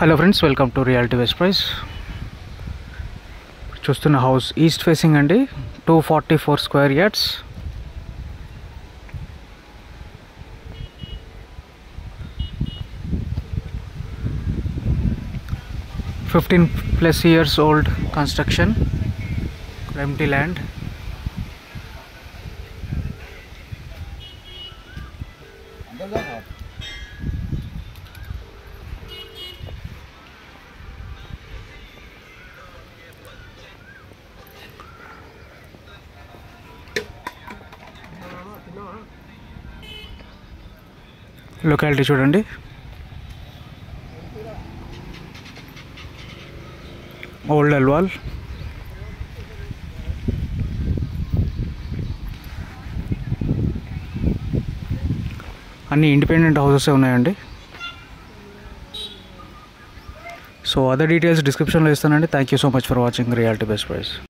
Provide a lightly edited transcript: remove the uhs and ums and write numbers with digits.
Hello friends, welcome to reality best price. చూస్తున్న house east facing అండి, 244 square yards. +15 years old construction, empty land. Locality చూడండి, old Alwal. అన్ని independent houses ఉన్నాయండి. So other details డిస్క్రిప్షన్లో ఇస్తానండి. Thank you so much for watching reality best price.